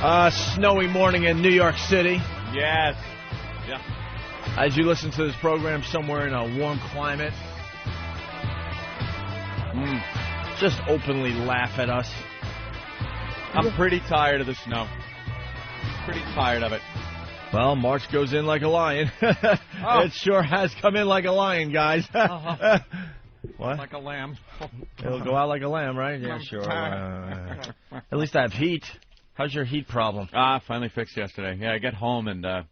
Snowy morning in New York City. Yes. Yeah. As you listen to this program somewhere in a warm climate, just openly laugh at us. I'm pretty tired of the snow. Pretty tired of it. Well, March goes in like a lion. It sure has come in like a lion, guys. What? Like a lamb. It'll go out like a lamb, right? Yeah, sure. At least I have heat. How's your heat problem? Finally fixed yesterday. Yeah, I get home and I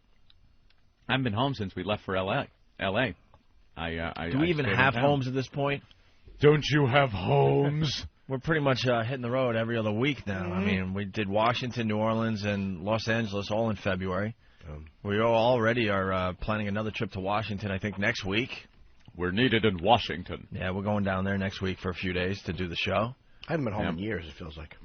haven't been home since we left for L.A. Do we even have homes at this point? Don't you have homes? We're pretty much hitting the road every other week now. I mean, we did Washington, New Orleans, and Los Angeles all in February. We already are planning another trip to Washington, I think, next week. We're needed in Washington. Yeah, we're going down there next week for a few days to do the show. I haven't been home in years, it feels like.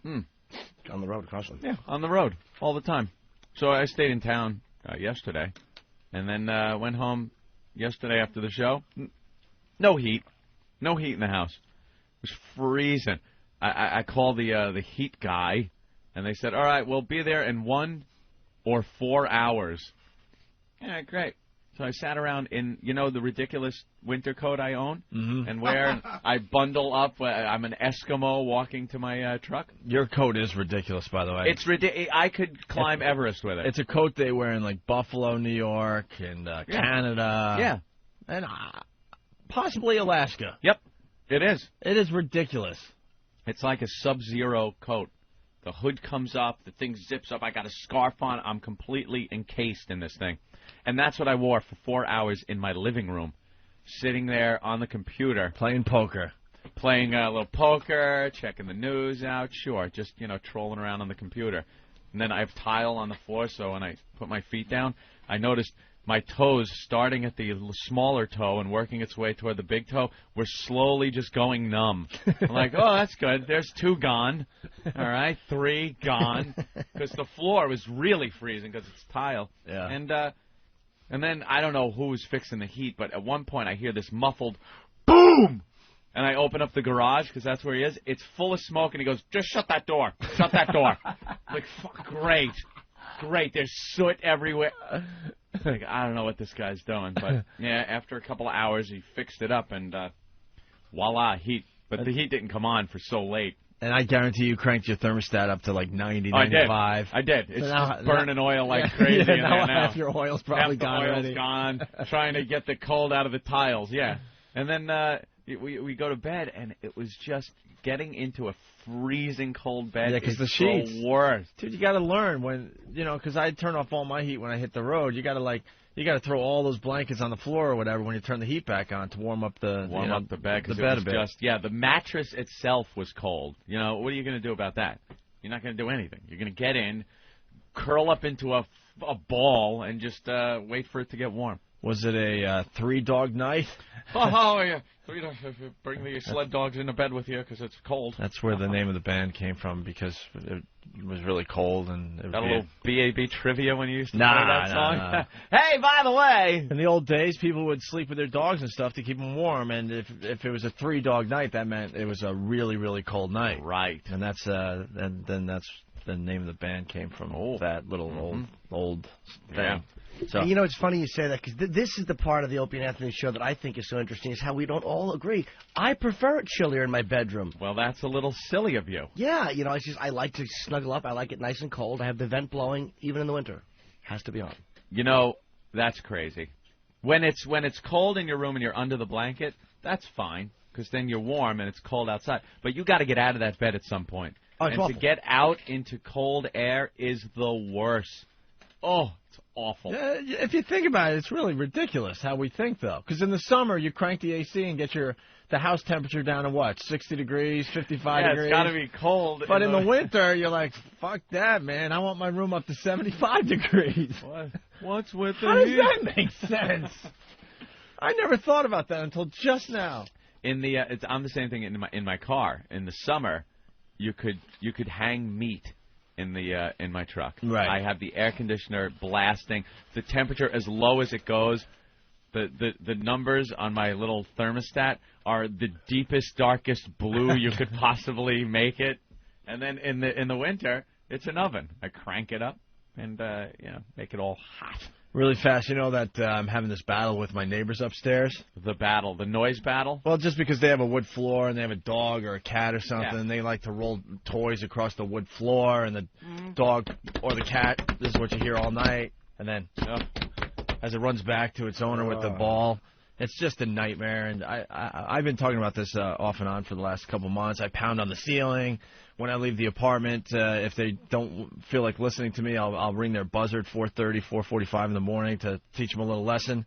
On the road constantly. Yeah, on the road all the time. So I stayed in town yesterday, and then went home yesterday after the show. No heat. No heat in the house. It was freezing. I called the heat guy, and they said, all right, we'll be there in 1 or 4 hours. Yeah, great. So I sat around in, the ridiculous winter coat I own and wear. And I bundle up. I'm an Eskimo walking to my truck. Your coat is ridiculous, by the way. It's ridiculous. I could climb Everest with it. It's a coat they wear in, like, Buffalo, New York, and Canada. Yeah. And possibly Alaska. Yep, it is. It is ridiculous. It's like a Sub-Zero coat. The hood comes up. The thing zips up. I got a scarf on. I'm completely encased in this thing. And that's what I wore for 4 hours in my living room, sitting there on the computer. Playing poker. Playing a little poker, checking the news out. Sure, just, trolling around on the computer. And then I have tile on the floor, so when I put my feet down, I noticed my toes, starting at the smaller toe and working its way toward the big toe, were slowly just going numb. I'm like, oh, that's good. There's 2 gone. All right, 3 gone. Because the floor was really freezing because it's tile. Yeah. And then I don't know who was fixing the heat, but at one point I hear this muffled boom! And I open up the garage, because that's where he is. It's full of smoke, and he goes, just shut that door. Shut that door. Like, fuck, great. Great. There's soot everywhere. Like, I don't know what this guy's doing. But, yeah, after a couple of hours, he fixed it up, and voila, heat. But the heat didn't come on for so late. And I guarantee you cranked your thermostat up to like 90, 95. I did. It's just burning oil like crazy in there now. Half your oil's probably gone already. Half the oil's gone, trying to get the cold out of the tiles, yeah. And then we go to bed, and it was just getting into a freezing cold bed. Yeah, because the sheets. The worst. Dude, you got to learn when, because I turn off all my heat when I hit the road. You got to throw all those blankets on the floor or whatever when you turn the heat back on to warm up the bed. The bed a bit. The mattress itself was cold. What are you going to do about that? You're not going to do anything. You're going to get in, curl up into a ball, and just wait for it to get warm. Was it a 3-dog night? Oh, yeah. Bring the sled dogs into bed with you because it's cold. That's where the name of the band came from, because it was really cold. And it got a little BAB trivia when you used to play that song? Nah. Hey, by the way! In the old days, people would sleep with their dogs and stuff to keep them warm, and if it was a 3-dog night, that meant it was a really, really cold night. Right. And that's then that's the name of the band came from. That little old thing. Yeah. So. And it's funny you say that, because this is the part of the Opie and Anthony show that I think is so interesting, is how we don't all agree. I prefer it chillier in my bedroom. Well, that's a little silly of you. Yeah, it's just I like to snuggle up. I like it nice and cold. I have the vent blowing, even in the winter. Has to be on. That's crazy. When it's cold in your room and you're under the blanket, that's fine, because then you're warm and it's cold outside. But you got to get out of that bed at some point. Oh, it's awful. To get out into cold air is the worst. Oh, it's awful. If you think about it, it's really ridiculous how we think, though. Because in the summer, you crank the AC and get the house temperature down to what, 60 degrees, 55 degrees? Yeah, it's got to be cold. But in the winter, you're like, fuck that, man. I want my room up to 75 degrees. What's with the How heat? does that make sense? I never thought about that until just now. I'm the same thing in my car. In the summer, you could hang meat in my truck. Right. I have the air conditioner blasting. The temperature as low as it goes. The numbers on my little thermostat are the deepest, darkest blue you could possibly make it. And then in the winter, It's an oven. I crank it up and, make it all hot. Really fast, you know that I'm having this battle with my neighbors upstairs. The noise battle? Well, just because they have a wood floor and they have a dog or a cat or something, and they like to roll toys across the wood floor, and the dog or the cat, this is what you hear all night, and then as it runs back to its owner with the ball, it's just a nightmare. And I've been talking about this off and on for the last couple months. I pound on the ceiling. When I leave the apartment, if they don't feel like listening to me, I'll ring their buzzer at 4:30, 4:45 in the morning to teach them a little lesson.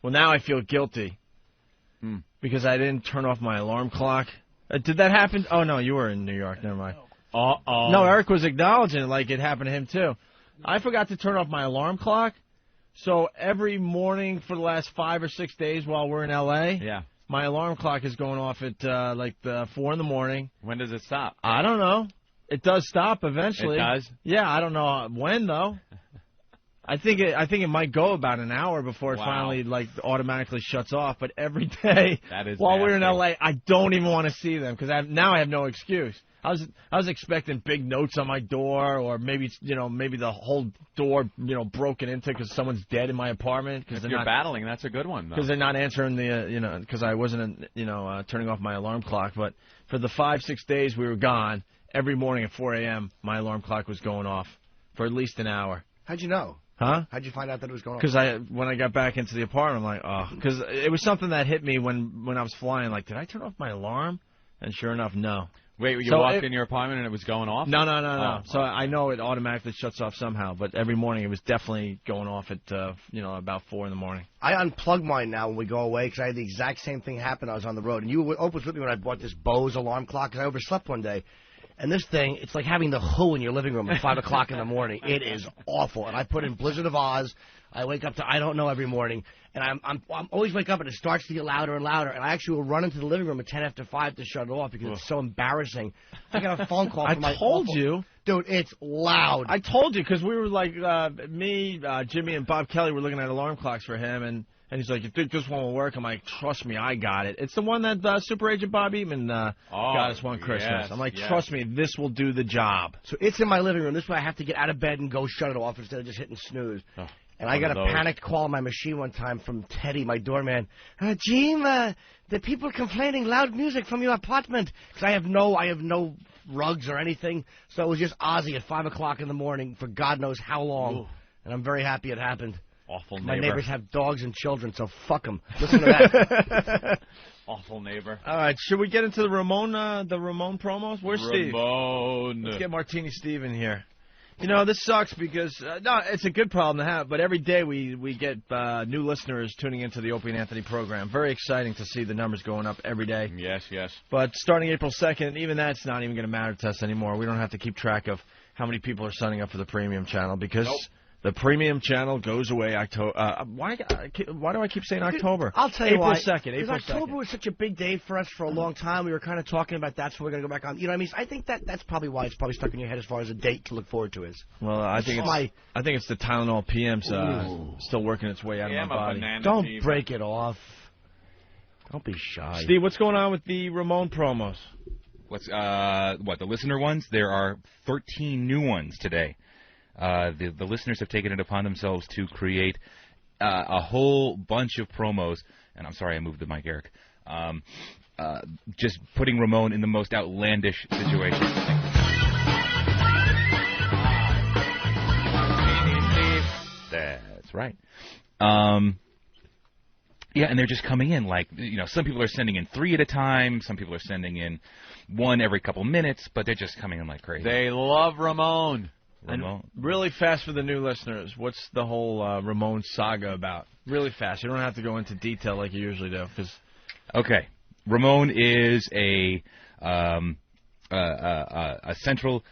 Well, now I feel guilty because I didn't turn off my alarm clock. Did that happen? Oh, no, you were in New York. Never mind. Uh-oh. No, Eric was acknowledging it like it happened to him, too. I forgot to turn off my alarm clock, so every morning for the last 5 or 6 days while we're in L.A., my alarm clock is going off at 4 in the morning. When does it stop? I don't know. It does stop eventually. It does? Yeah, I don't know when though. I think it might go about an hour before it finally automatically shuts off. But every day while we're in LA, I don't even want to see them because now I have no excuse. I was expecting big notes on my door, or maybe the whole door broken into because someone's dead in my apartment. If you're battling, that's a good one though. Because they're not answering the because I wasn't turning off my alarm clock. But for the 5-6 days we were gone, every morning at 4 a.m. my alarm clock was going off for at least an hour. How'd you know? Huh? How'd you find out that it was going off? Because when I got back into the apartment, I'm like, oh, because it was something that hit me when I was flying. Like, did I turn off my alarm? And sure enough, no. Wait, you walked in your apartment and it was going off? No. So I know it automatically shuts off somehow, but every morning it was definitely going off at about 4 in the morning. I unplug mine now when we go away because I had the exact same thing happen. I was on the road, and Opie was with me when I bought this Bose alarm clock because I overslept one day. And this thing, it's like having the Who in your living room at 5 o'clock in the morning. It is awful. And I put in Blizzard of Oz. I wake up to I don't know every morning. And I'm always wake up and it starts to get louder and louder. And I actually will run into the living room at 10 after 5 to shut it off because it's so embarrassing. I got a phone call from my told you. Dude, it's loud. I told you because we were like, me, Jimmy, and Bob Kelly were looking at alarm clocks for him. And he's like, you think this one will work? I'm like, trust me, I got it. It's the one that Super Agent Bob Eatman got us one Christmas. Yes, I'm like, trust me, this will do the job. So it's in my living room. This way I have to get out of bed and go shut it off instead of just hitting snooze. Oh, and I got a panicked call on my machine one time from Teddy, my doorman. Jim, the people complaining loud music from your apartment. Because I have no rugs or anything. So it was just Ozzy at 5 o'clock in the morning for God knows how long. Ooh. And I'm very happy it happened. Awful neighbor. My neighbors have dogs and children, so fuck them. Listen to that. Awful neighbor. All right, should we get into the Ramone promos? Where's Steve? Ramone. Let's get Martini Steve in here. This sucks because no, it's a good problem to have. But every day we get new listeners tuning into the Opie and Anthony program. Very exciting to see the numbers going up every day. Yes. But starting April 2nd, even that's not even going to matter to us anymore. We don't have to keep track of how many people are signing up for the premium channel because. Nope. The premium channel goes away October. Why do I keep saying October? I'll tell you why. April 2nd. Because October was such a big day for us for a long time. We were kind of talking about that's when we're going to go back on. You know what I mean? So I think that's probably why it's probably stuck in your head as far as a date to look forward to is. Well, I think it's the Tylenol PM's still working its way out of my body. Don't break it off. Don't be shy. Steve, what's going on with the Ramone promos? The listener ones? There are 13 new ones today. The listeners have taken it upon themselves to create a whole bunch of promos, and I'm sorry I moved the mic, Eric. Just putting Ramone in the most outlandish situations. That's right. Yeah, and they're just coming in like, some people are sending in 3 at a time, some people are sending in 1 every couple minutes, but they're just coming in like crazy. They love Ramone. And really fast for the new listeners, what's the whole Ramone saga about? Really fast. You don't have to go into detail like you usually do. Okay. Ramone is a Central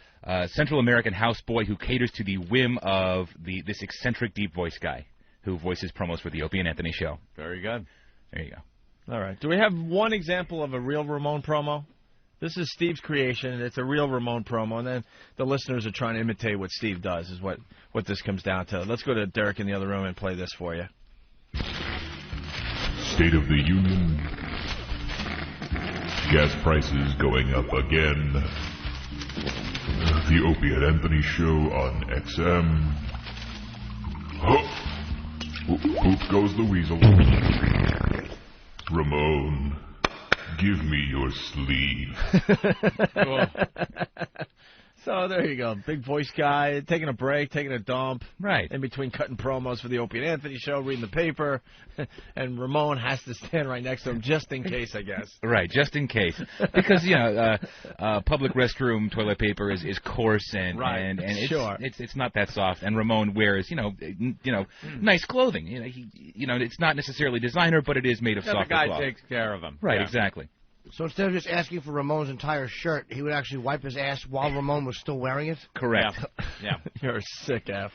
American houseboy who caters to the whim of this eccentric deep voice guy who voices promos for the Opie and Anthony show. Very good. There you go. All right. Do we have one example of a real Ramone promo? This is Steve's creation. It's a real Ramone promo, and then the listeners are trying to imitate what Steve does is what this comes down to. Let's go to Derek in the other room and play this for you. State of the Union. Gas prices going up again. The Opie and Anthony Show on XM. Poop goes the weasel. Ramone, give me your sleeve. So there you go. Big voice guy, taking a break, taking a dump. Right. In between cutting promos for the Opie and Anthony Show, reading the paper. And Ramone has to stand right next to him just in case, I guess. Right, just in case. Because, public restroom toilet paper is coarse and it's not that soft. And Ramone wears, nice clothing. It's not necessarily designer, but it is made of soft cloth. The guy takes care of him. Right, exactly. So instead of just asking for Ramone's entire shirt, he would actually wipe his ass while Ramone was still wearing it? Correct. Yeah. You're a sick F.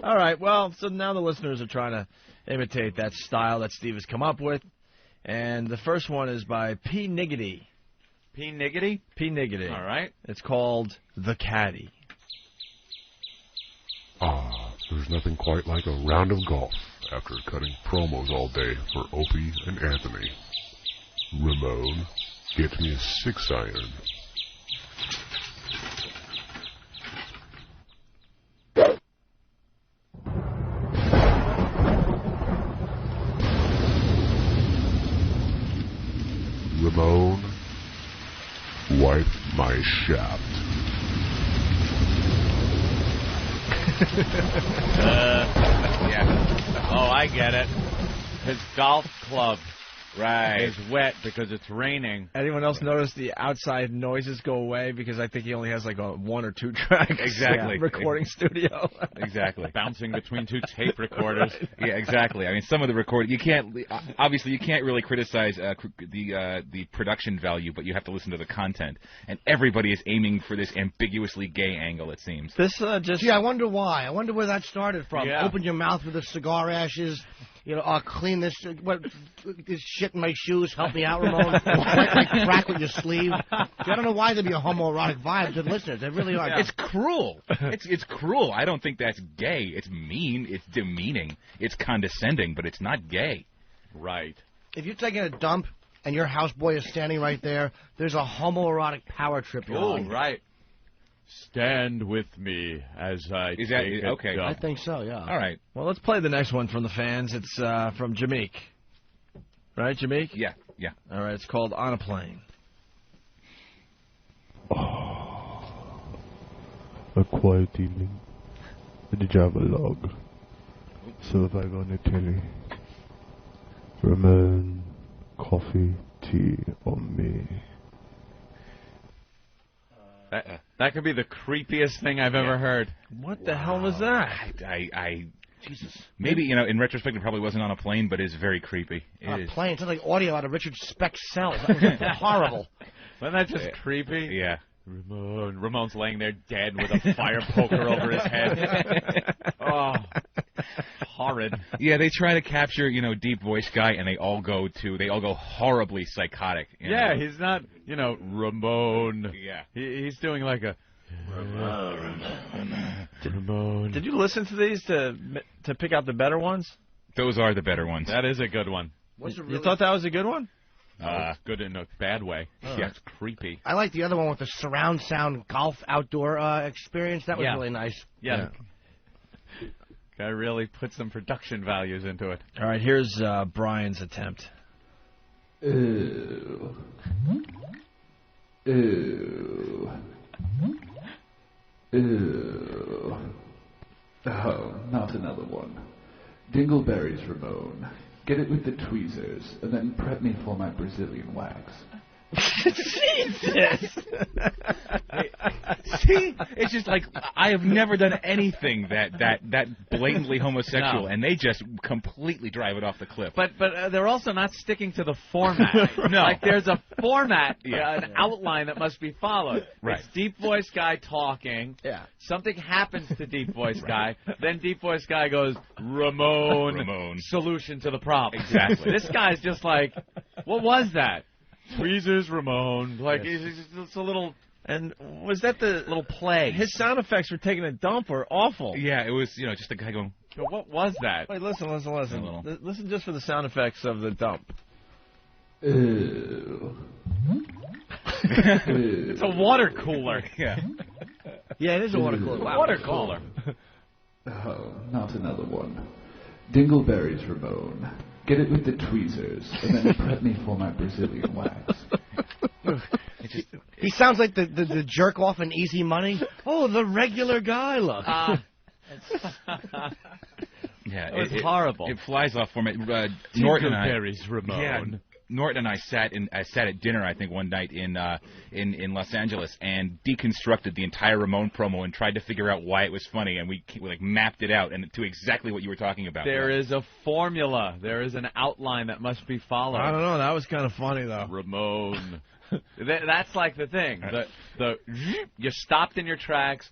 All right, well, so now the listeners are trying to imitate that style that Steve has come up with. And the first one is by P. Niggity. P. Niggity? P. Niggity. All right. It's called The Caddy. There's nothing quite like a round of golf after cutting promos all day for Opie and Anthony. Ramone, get me a 6-iron. Ramone, wipe my shaft. Yeah. Oh, I get it. His golf club. Right. It's wet because it's raining. Anyone else notice the outside noises go away because I think he only has like a 1 or 2 track recording studio. Exactly. Bouncing between 2 tape recorders. Yeah, exactly. I mean, some of the you can't really criticize the production value, but you have to listen to the content. And everybody is aiming for this ambiguously gay angle, it seems. This Gee, I wonder why. I wonder where that started from. Yeah. Open your mouth with the cigar ashes. Clean this. This shit in my shoes. Help me out, Ramone. Like crack with your sleeve. I don't know why there'd be a homoerotic vibe to the listeners. They really are. It's cruel. It's cruel. I don't think that's gay. It's mean. It's demeaning. It's condescending, but it's not gay. Right. If you're taking a dump and your houseboy is standing right there, there's a homoerotic power trip you're on. Right. Stand with me as I take a okay? dump. I think so, yeah. All right. Well, let's play the next one from the fans. It's from Jameek. Right, Jameek? Yeah. All right, it's called On a Plane. A quiet evening at the Java log. Survive on the telly. Ramone, coffee, tea on me. That could be the creepiest thing I've ever heard. What the hell was that? Jesus. Maybe, in retrospect, it probably wasn't on a plane, but it's very creepy. It is. Plane. It sounds like audio out of Richard Speck's cell. That was horrible. Wasn't that just creepy? Yeah. Ramone's laying there dead with a fire poker over his head. Oh, horrid. Yeah, they try to capture, deep voice guy, and they all go horribly psychotic. Yeah, he's not, Ramone. Yeah. He's doing like a Ramone. Did you listen to these to pick out the better ones? Those are the better ones. That is a good one. You thought that was a good one? It's good in a bad way. Yeah, it's creepy. I like the other one with the surround sound golf outdoor experience. That was really nice. Yeah. Guy really put some production values into it. All right, here's Brian's attempt. Ew. Ew. Ew. Oh, not another one. Dingleberries, Ramone. Get it with the tweezers, and then prep me for my Brazilian wax. Jesus! See, it's just like I have never done anything that blatantly homosexual, and they just completely drive it off the cliff. But they're also not sticking to the format. No, like there's a format, an outline that must be followed. Right. It's deep voice guy talking. Yeah. Something happens to deep voice guy. Then deep voice guy goes, Ramone. Solution to the problem. Exactly. This guy's just like, what was that? Tweezers, Ramone. Like it's a little. And was that the little play? His sound effects for taking a dump were awful. Yeah, it was, just a guy going. What was that? Wait, listen. Listen just for the sound effects of the dump. Ew. It's a water cooler. Yeah. Yeah, it is a water cooler. Wow. Water cooler. Oh, not another one. Dingleberries, Ramone. Get it with the tweezers, and then prep me for my Brazilian wax. He sounds like the jerk off in Easy Money. Oh, the regular guy look. Yeah, It was horrible. It flies off for me. Dingleberries, Ramone. Yeah, Norton and I sat at dinner, I think, one night in Los Angeles and deconstructed the entire Ramone promo and tried to figure out why it was funny, and we like mapped it out and to exactly what you were talking about. There is a formula. There is an outline that must be followed. I don't know. That was kind of funny, though. Ramone. That's like the thing. You stopped in your tracks.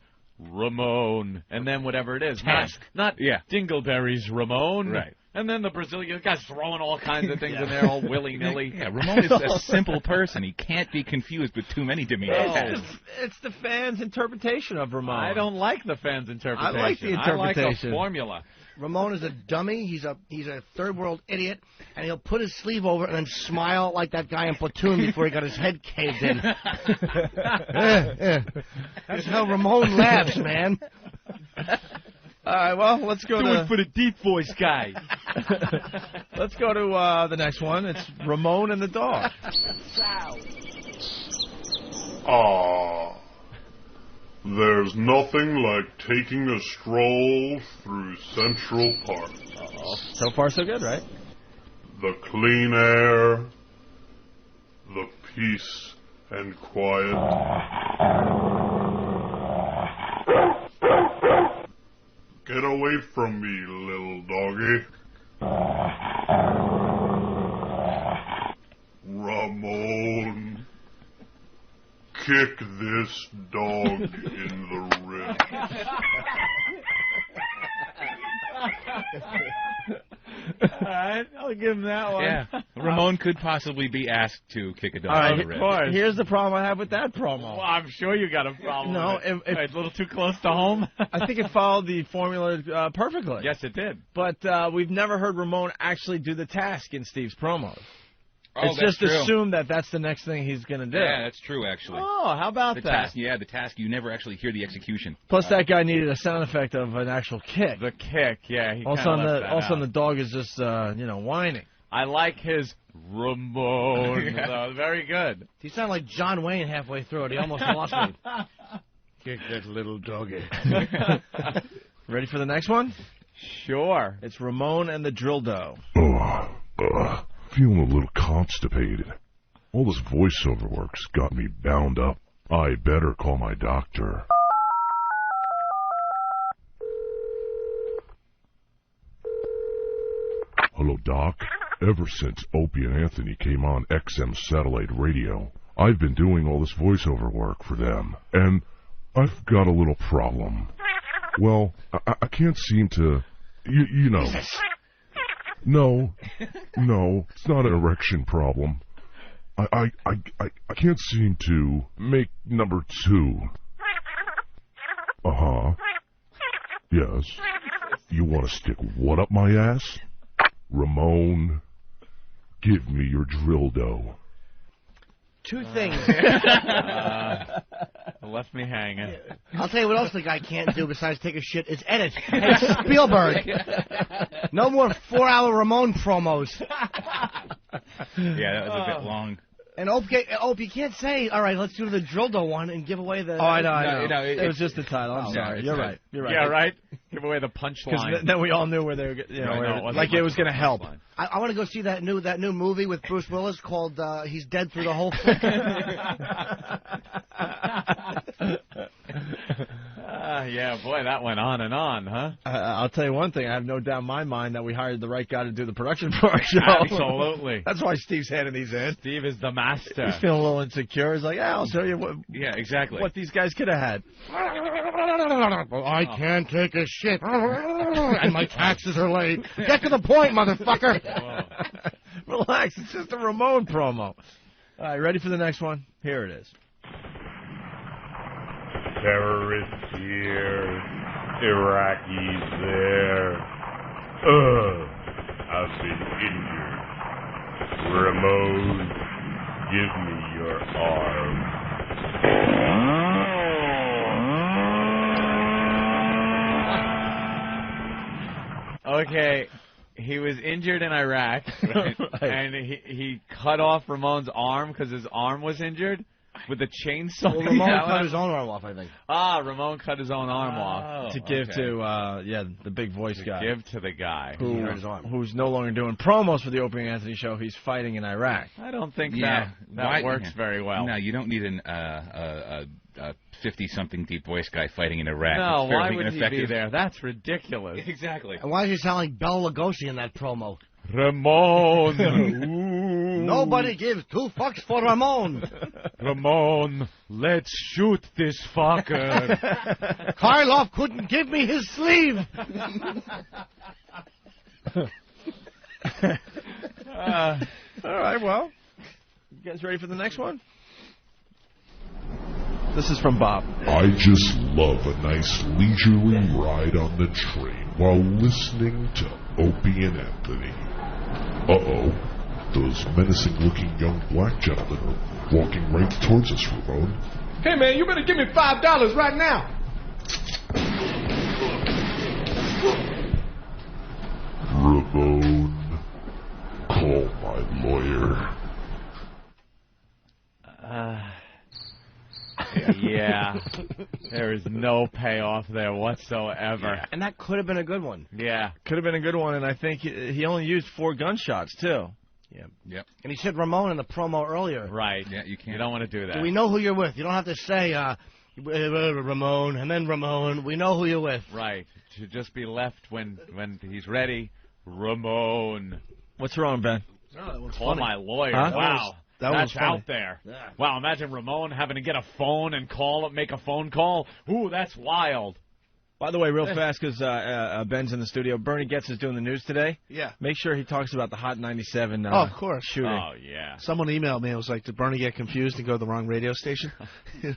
Ramone, and then whatever it is. Task. Not Dingleberries, Ramone. Right. And then the Brazilian guy's throwing all kinds of things in there, all willy-nilly. Yeah, Ramone is a simple person. He can't be confused with too many demeanors. It's the fans' interpretation of Ramone. I don't like the fans' interpretation. I like the interpretation. I like the formula. Ramone is a dummy. He's a third world idiot, and he'll put his sleeve over and then smile like that guy in Platoon before he got his head caved in. That's how Ramone laughs, man. All right, well, let's go Do it for the deep voice guy. Let's go to the next one. It's Ramone and the dog. There's nothing like taking a stroll through Central Park. So far, so good, right? The clean air, the peace and quiet. Get away from me, little doggy. Ramone, kick this dog in the ribs. All right, I'll give him that one. Yeah, Ramone could possibly be asked to kick a dog. All right, in the ribs. here's the problem I have with that promo. Well, I'm sure you got a problem. No, with it. It's a little too close to home. I think it followed the formula perfectly. Yes, it did. But we've never heard Ramone actually do the task in Steve's promos. Oh, It's that's just true. assumed that that's the next thing he's going to do. Yeah, that's true, actually. Oh, how about The that? task, the task, you never actually hear the execution. Plus, that guy needed a sound effect of an actual kick. The kick, yeah. He Also, kinda left that out. the dog is just, whining. I like his Ramone. though. Very good. He sounded like John Wayne halfway through it. He almost lost me. Kick that little doggy. Ready for the next one? Sure. It's Ramone and the drill dough. Feeling a little constipated. All this voiceover work's got me bound up. I better call my doctor. Hello, Doc. Ever since Opie and Anthony came on XM satellite radio, I've been doing all this voiceover work for them, and I've got a little problem. Well, I can't seem to, you know. No, it's not an erection problem. I can't seem to make number 2. Uh-huh. Yes. You want to stick what up my ass? Ramone, give me your drill dough. Two things. Left me hanging. I'll tell you what else the guy can't do besides take a shit is edit. Hey, Spielberg. No more 4-hour Ramone promos. Yeah, that was a bit long. And Opie, you can't say, all right, let's do the drill dough one and give away the... Oh, I know. No, it was just the title. I'm sorry. You're right. Yeah, right? Give away the punchline. Because then we all knew where they were, like it was going to help. I want to go see that new movie with Bruce Willis called He's Dead Through the Whole Thing. Yeah, boy, that went on and on, huh? I'll tell you one thing. I have no doubt in my mind that we hired the right guy to do the production for our show. Absolutely. That's why Steve's handing these in. Steve is the master. He's feeling a little insecure. He's like, I'll show you what these guys could have had. I can't take a shit. And my taxes are late. Get to the point, motherfucker. Relax. It's just a Ramone promo. All right, ready for the next one? Here it is. Terrorists here, Iraqis there. I've been injured. Ramone, give me your arm. Okay, he was injured in Iraq, right? And he cut off Ramon's arm because his arm was injured with a chainsaw. Well, Ramone cut his own arm off, I think. Ramone cut his own arm off. To give to, the big voice guy. Give to the guy. Who's no longer doing promos for the Opie and Anthony show. He's fighting in Iraq. I don't think that works very well. No, you don't need a 50-something deep voice guy fighting in Iraq. No, it's why would ineffective. he be there? That's ridiculous. Exactly. And why does he sound like Bela Lugosi in that promo? Ramone. Nobody gives 2 fucks for Ramone. Ramone, let's shoot this fucker. Karloff couldn't give me his sleeve. All right, well, you guys ready for the next one? This is from Bob. I just love a nice leisurely ride on the train while listening to Opie and Anthony. Uh-oh. Those menacing-looking young black gentlemen are walking right towards us, Ramone. Hey, man, you better give me $5 right now. Ramone, call my lawyer. Yeah, there is no payoff there whatsoever. Yeah. And that could have been a good one. Yeah. Could have been a good one, and I think he only used 4 gunshots, too. Yeah. Yep. And he said Ramone in the promo earlier. Right. Yeah, you can't. You don't want to do that. We know who you're with. You don't have to say Ramone and then Ramone. We know who you're with. Right. To just be left when he's ready. Ramone. What's wrong, Ben? Call my lawyer. Huh? Wow. That's out there. Yeah. Wow, imagine Ramone having to get a phone and make a phone call. Ooh, that's wild. By the way, real fast, because Ben's in the studio, Bernie Getz is doing the news today. Yeah. Make sure he talks about the Hot 97 of course. shooting. Oh, yeah. Someone emailed me. It was like, did Bernie get confused and go to the wrong radio station? All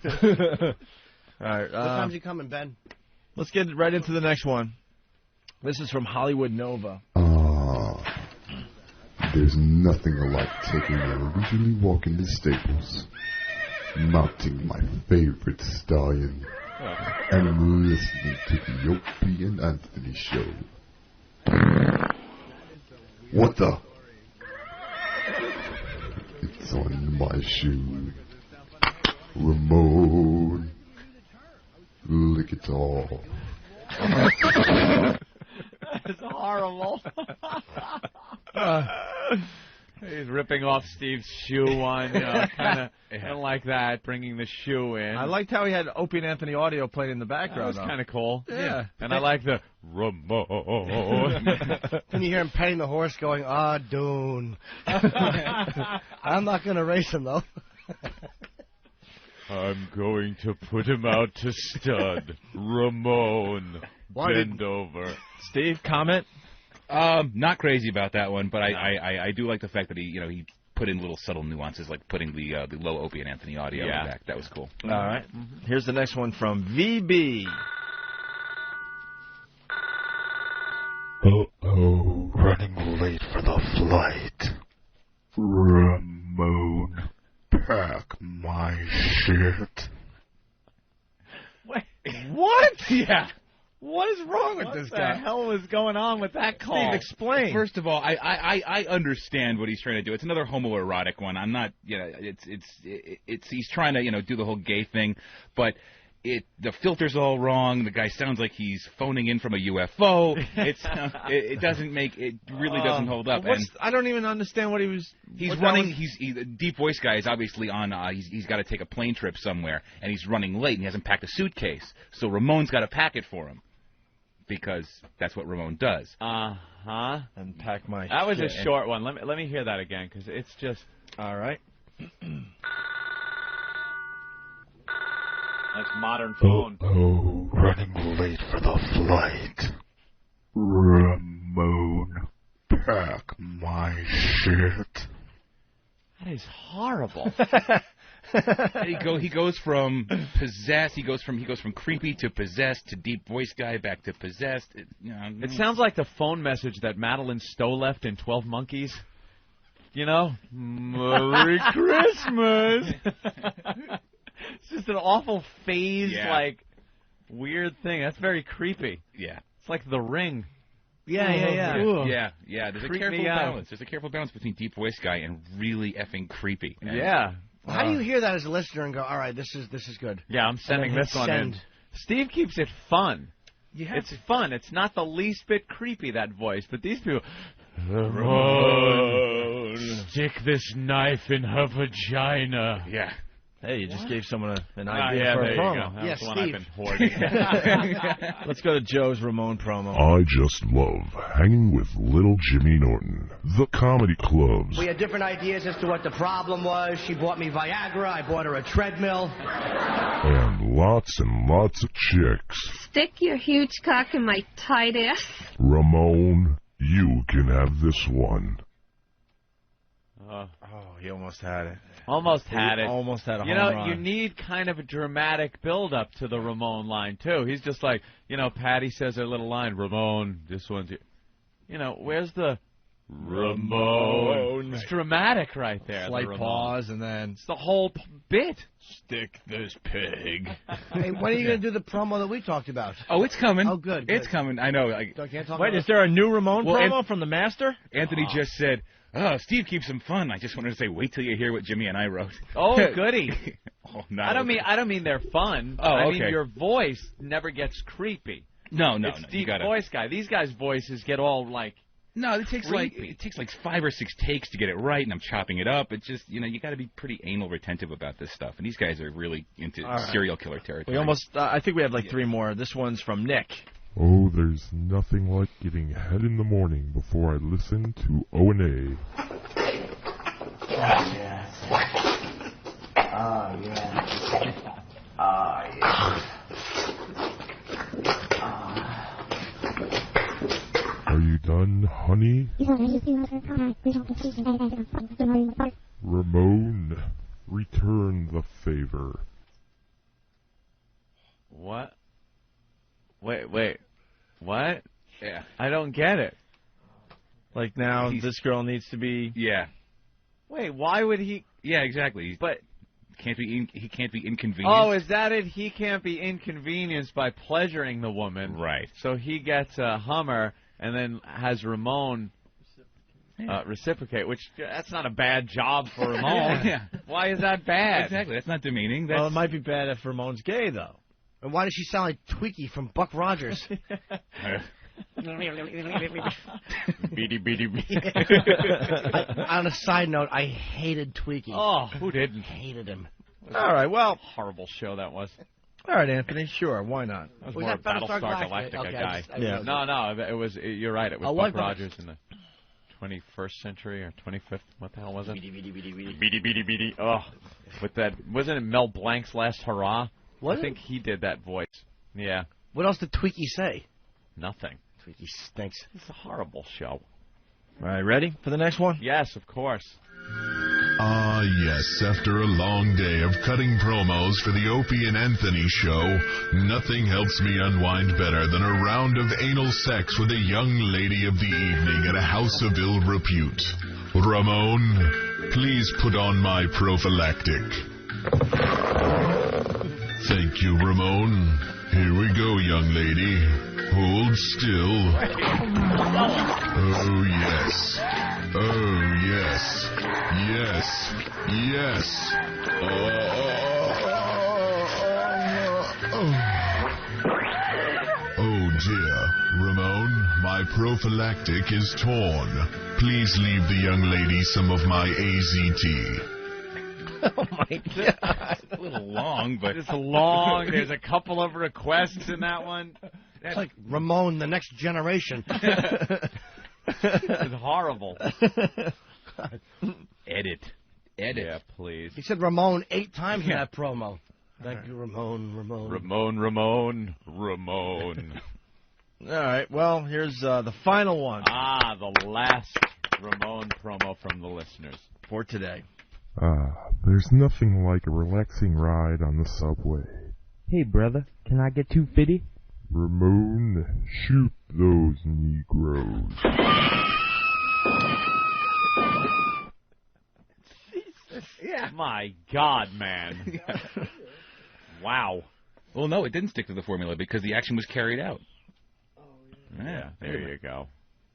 right. What time's he coming, Ben? Let's get right into the next one. This is from Hollywood Nova. There's nothing like taking a leisurely walk in the stables, mounting my favorite stallion, and listening to the Opie and Anthony show. What the? It's on my shoe. Ramone, lick it off. That's horrible. He's ripping off Steve's shoe on, kind of like that, bringing the shoe in. I liked how he had Opie and Anthony audio played in the background. That was kind of cool. Yeah. And I like the Ramone. Then you hear him petting the horse going, Dune. I'm not going to race him, though. I'm going to put him out to stud. Ramone, bend over. Steve, comment? Not crazy about that one, but I do like the fact that he put in little subtle nuances, like putting the low Opie and Anthony audio back. That was cool. All right. Here's the next one from VB. Uh-oh, running late for the flight. Ramone, pack my shit. Wait, what? Yeah. What is wrong with this guy? What the hell was going on with that call? Steve, explain. First of all, I understand what he's trying to do. It's another homoerotic one. I'm not, it's he's trying to, do the whole gay thing, but the filter's all wrong. The guy sounds like he's phoning in from a UFO. It doesn't make it really doesn't hold up. I don't even understand what he was. He's running. He's the deep voice guy is obviously on. He's got to take a plane trip somewhere, and he's running late, and he hasn't packed a suitcase. So Ramone's got to pack it for him, because that's what Ramone does. Uh-huh. And pack my That was shit. a short one. Let me hear that again, because it's just... All right. That's modern phone. Oh, running late for the flight. Ramone, pack my shit. That is horrible. He goes from possessed. He goes from creepy to possessed to deep voice guy back to possessed. It sounds like the phone message that Madeline Stowe left in 12 Monkeys. Merry Christmas. It's just an awful phased, weird thing. That's very creepy. Yeah. It's like The Ring. Yeah. There's a Creep careful me out. balance. There's a careful balance between deep voice guy and really effing creepy. And How do you hear that as a listener and go, all right, this is good? Yeah, I'm sending And then this hit one in. send. Steve keeps it fun. It's fun. It's not the least bit creepy, that voice. But these people... Stick this knife in her vagina. Yeah. Hey, you just gave someone an Ah, idea yeah, for there a you promo. go. That was the one Steve. I've been hoarding. Let's go to Joe's Ramone promo. I just love hanging with little Jimmy Norton. The comedy clubs. We had different ideas as to what the problem was. She bought me Viagra. I bought her a treadmill. And lots of chicks. Stick your huge cock in my tight ass. Ramone, you can have this one. Oh, he almost had it. Almost had it. Almost had a home run. You need kind of a dramatic build-up to the Ramone line, too. He's just like, Patty says her little line, Ramone, this one's... where's the... Ramone. It's dramatic right there. Slight pause, and then... It's the whole bit. Stick this pig. Hey, when are you going to do the promo that we talked about? Oh, it's coming. Oh, good. It's coming. I know. So I can't talk Wait, about is there a new Ramone Well, promo from the master? Anthony just said, "Oh, Steve keeps them fun." I just wanted to say, wait till you hear what Jimmy and I wrote. Oh, goody. Oh, no. I don't mean they're fun. Oh, I mean okay. your voice never gets creepy. No. It's deep voice guy. These guys' voices get all like... No, it takes creepy. like 5 or 6 takes to get it right, and I'm chopping it up. It's just, you got to be pretty anal retentive about this stuff. And these guys are really into serial killer territory. We almost, I think we have like 3 more. This one's from Nick. Oh, there's nothing like getting head in the morning before I listen to O&A. Yes. Oh, yeah. Oh, yeah. Are you done, honey? Ramone, return the favor. What? Wait. What? Yeah. I don't get it. Like now, this girl needs to be... Yeah. Wait, why would he... Yeah, exactly. But... He can't be inconvenienced. Oh, is that it? He can't be inconvenienced by pleasuring the woman. Right. So he gets a Hummer and then has Ramone reciprocate, which that's not a bad job for Ramone. Yeah. Why is that bad? Exactly. That's not demeaning. Well, it might be bad if Ramone's gay, though. And why does she sound like Twiki from Buck Rogers? Beady, beady, beady. On a side note, I hated Twiki. Oh, who didn't? Hated him. All right, well... Horrible show that was. All right, Anthony, sure, why not? I was Was more a that Battlestar Battlestar Galactica? Galactica Okay, guy. Yeah. No, it was. You're right. It was like Buck Buck. Rogers in the 21st century or 25th. What the hell was it? Beady, beady, beady. Oh, with that, wasn't it Mel Blanc's Last Hurrah? Was I think he did that voice. Yeah. What else did Twiki say? Nothing. Twiki stinks. It's a horrible show. All right, ready for the next one? Yes, of course. Ah, yes, after a long day of cutting promos for the Opie and Anthony show, nothing helps me unwind better than a round of anal sex with a young lady of the evening at a house of ill repute. Ramone, please put on my prophylactic. Thank you, Ramone. Here we go, young lady. Hold still. Oh, yes. Oh, yes. Yes. Yes. Oh, dear. Ramone, my prophylactic is torn. Please leave the young lady some of my AZT. Oh, my God. a little long, but... It's long. There's a couple of requests in that one. It's like Ramone, the next generation. It's horrible. Edit. Yeah, please. He said Ramone 8 times in that promo. Thank you, Ramone. Ramone. All right, well, here's the final one. Ah, the last Ramone promo from the listeners. For today. There's nothing like a relaxing ride on the subway. Hey, brother, can I get 250? Ramone, shoot those Negroes. Yeah. My God, man. Wow. Well, no, it didn't stick to the formula because the action was carried out. Yeah, there you go.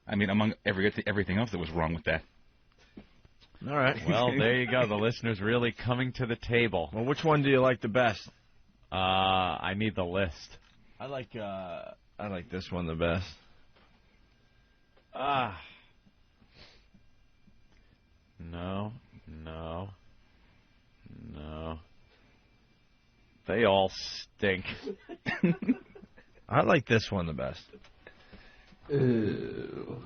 I mean, among everything else that was wrong with that. All right. Well, there you go. The listeners really coming to the table. Well, which one do you like the best? I need the list. I like this one the best. No. They all stink. I like this one the best. Ew.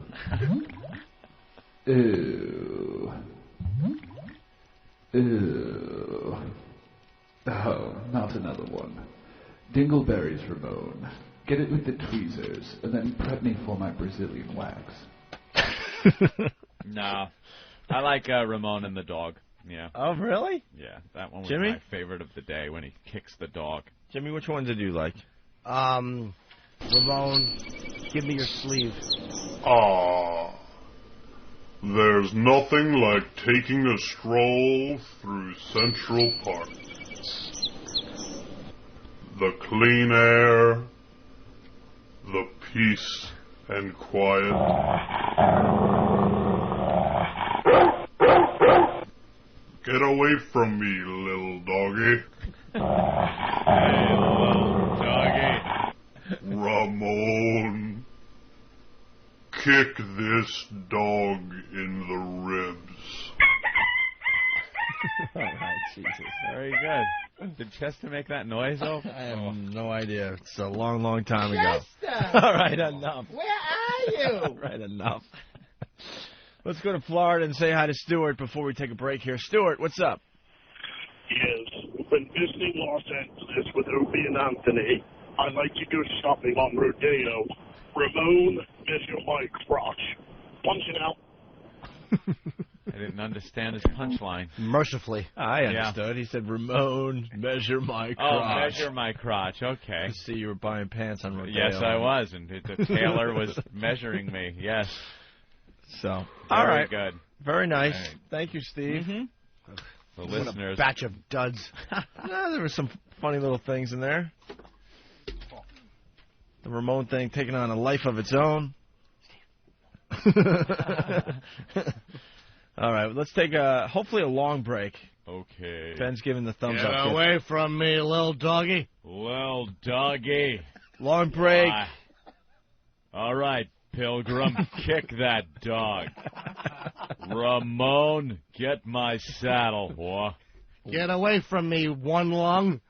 Ew. Ew. Oh, not another one. Dingleberries, Ramone. Get it with the tweezers, and then prep me for my Brazilian wax. No. I like Ramone and the dog. Yeah. Oh, really? Yeah, that one was Jimmy? my favorite of the day when he kicks the dog. Jimmy, which one did you like? Ramone, give me your sleeve. There's nothing like taking a stroll through Central Park. The clean air, the peace and quiet. Get away from me, little doggy. Hey, little doggy. Ramone, kick this dog in the ribs. All right, Jesus. Very good. Did Chester make that noise, though? I have no idea. It's a long, long time ago. Chester! All right, enough. Where are you? All right, enough. Let's go to Florida and say hi to Stuart before we take a break here. Stuart, what's up? Yes, when visiting Los Angeles with Opie and Anthony, I like to go shopping on Rodeo. Ramone, measure my crotch. Punch it out. I didn't understand his punchline. Mercifully. I understood. He said, Ramone, measure my crotch. Oh, measure my crotch. Okay. I see you were buying pants on Rodeo. Yes, I was, and the tailor was measuring me. Yes. So, Very all right. good. Very nice. All right. Thank you, Steve. Mm-hmm. The What listeners. a batch of duds. No, there were some funny little things in there. The Ramone thing taking on a life of its own. All right, let's take hopefully a long break. Okay. Ben's giving the thumbs Get up. away from me, little doggy. Well, doggy. Long break. All right, Pilgrim, kick that dog. Ramone, get my saddle, boy. Get away from me, one lung.